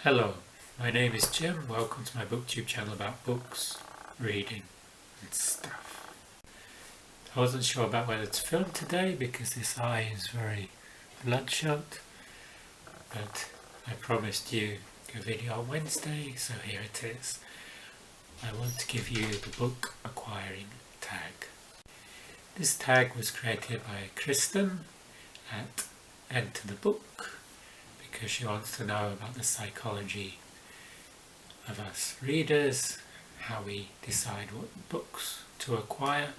Hello, my name is Jim. Welcome to my booktube channel about books, reading and stuff. I wasn't sure about whether to film today because this eye is very bloodshot, but I promised you a video on Wednesday, so here it is. I want to give you the book acquiring tag. This tag was created by Kirsten at Enter the Book, because she wants to know about the psychology of us readers, how we decide what books to acquire.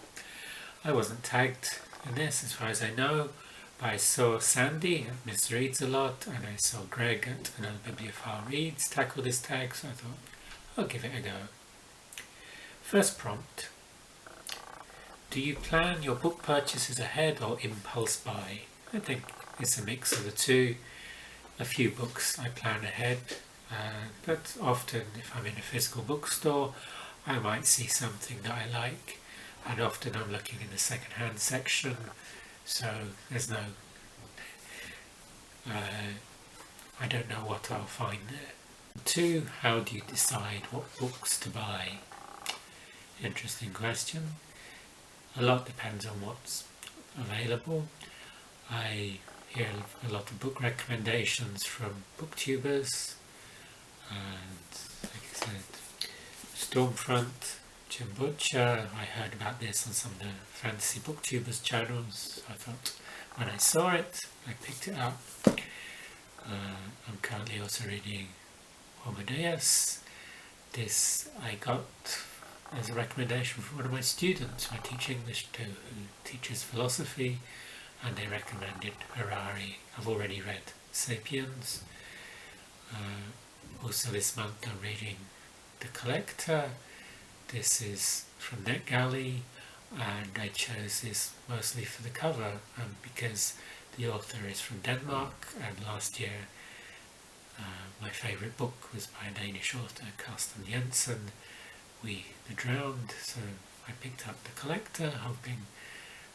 I wasn't tagged in this as far as I know, but I saw Sandy at Miss Reads a Lot, and I saw Greg at Another Bibliophile Reads tackle this tag, so I thought I'll give it a go. First prompt: do you plan your book purchases ahead or impulse buy? I think it's a mix of the two. A few books I plan ahead, but often if I'm in a physical bookstore I might see something that I like, and often I'm looking in the second-hand section, so there's no I don't know what I'll find there. 2. How do you decide what books to buy? Interesting question. A lot depends on what's available. I hear a lot of book recommendations from booktubers, and like I said, Stormfront, Jim Butcher. I heard about this on some of the fantasy booktubers channels. I thought when I saw it, I picked it up. I'm currently also reading Amadeus. This I got as a recommendation from one of my students who I teach English to, who teaches philosophy, and they recommended Harari. I've already read Sapiens. Also this month I'm reading The Collector. This is from NetGalley, and I chose this mostly for the cover because the author is from Denmark, and last year my favourite book was by a Danish author, Kirsten, We the Drowned, so I picked up The Collector, hoping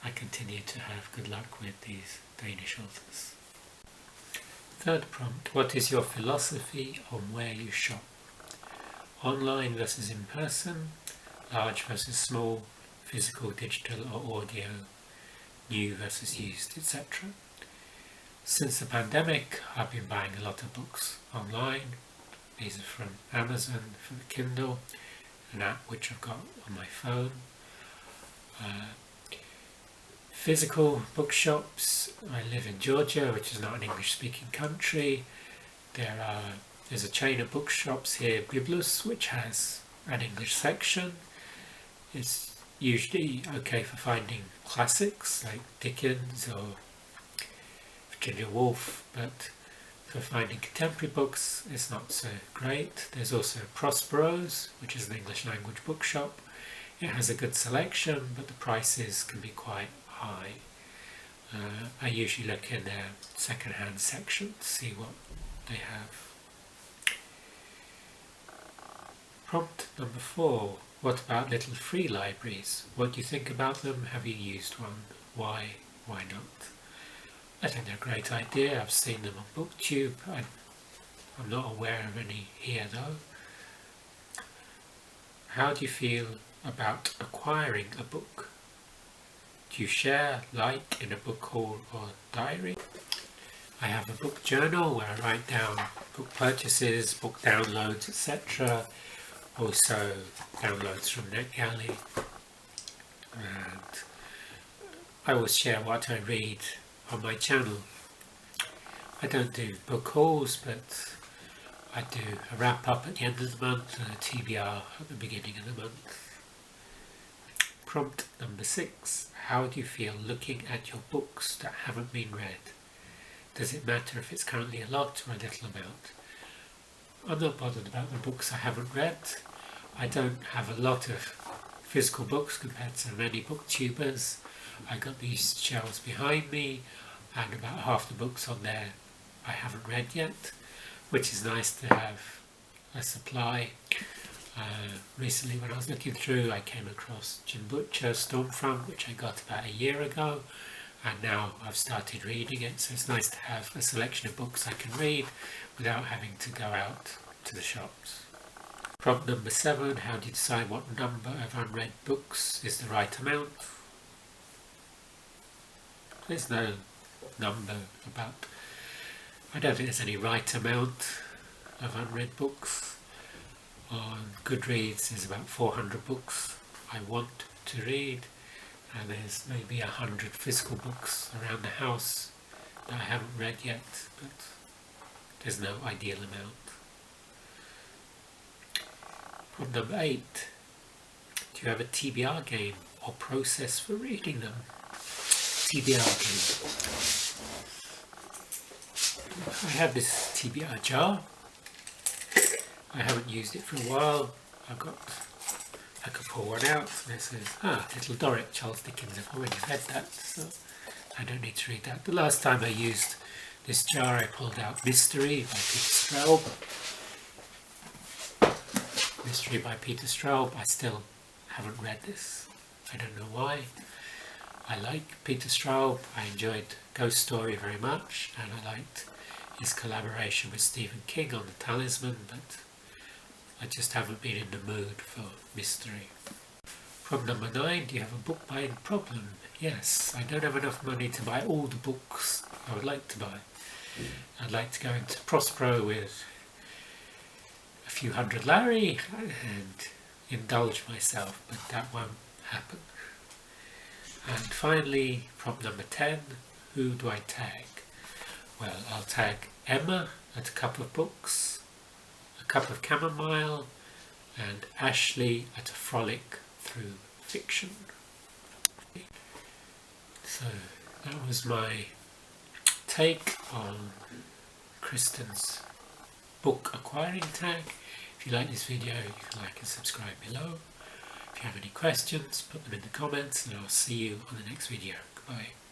I continue to have good luck with these Danish authors. Third prompt: what is your philosophy on where you shop? Online versus in person, large versus small, physical, digital or audio, new versus used, etc. Since the pandemic, I've been buying a lot of books online. These are from Amazon for the Kindle, an app which I've got on my phone. Physical bookshops. I live in Georgia, which is not an English-speaking country. There's a chain of bookshops here, Biblus, which has an English section. It's usually okay for finding classics like Dickens or Virginia Woolf, but for finding contemporary books it's not so great. There's also Prospero's, which is an English language bookshop. It has a good selection, but the prices can be quite high. I usually look in their second-hand section to see what they have. Prompt number 4. What about little free libraries? What do you think about them? Have you used one? Why? Why not? I think they're a great idea. I've seen them on booktube. I'm not aware of any here though. How do you feel about acquiring a book? Do you share, like, in a book haul or diary? I have a book journal where I write down book purchases, book downloads, etc. Also downloads from NetGalley. And I always share what I read on my channel. I don't do book hauls, but I do a wrap up at the end of the month and a TBR at the beginning of the month. Prompt number 6. How do you feel looking at your books that haven't been read? Does it matter if it's currently a lot or a little amount? I'm not bothered about the books I haven't read. I don't have a lot of physical books compared to many booktubers. I got these shelves behind me, and about half the books on there I haven't read yet, which is nice to have a supply. Recently when I was looking through, I came across Jim Butcher, Stormfront, which I got about a year ago, and now I've started reading it, so it's nice to have a selection of books I can read without having to go out to the shops. Prompt number 7, how do you decide what number of unread books is the right amount? There's no number about, I don't think there's any right amount of unread books. On Goodreads there's about 400 books I want to read, and there's maybe 100 physical books around the house that I haven't read yet, but there's no ideal amount. Problem number 8, do you have a TBR game or process for reading them? TBR game. I have this TBR jar. I haven't used it for a while. I could pull one out and it says, Little Dorrit, Charles Dickens. I've already read that, so I don't need to read that. The last time I used this jar I pulled out Mystery by Peter Straub. Mystery by Peter Straub. I still haven't read this. I don't know why. I like Peter Straub. I enjoyed Ghost Story very much, and I liked his collaboration with Stephen King on The Talisman, but I just haven't been in the mood for mystery. Problem number 9, do you have a book buying problem? Yes, I don't have enough money to buy all the books I would like to buy. I'd like to go into Prospero with a few hundred Larry and indulge myself, but that won't happen. And finally, problem number 10, who do I tag? Well, I'll tag Emma at a couple of books, a cup of chamomile, and Ashley at a frolic through fiction. So that was my take on Kirsten's book acquiring tag. If you like this video, you can like and subscribe below. If you have any questions, put them in the comments, and I'll see you on the next video. Goodbye.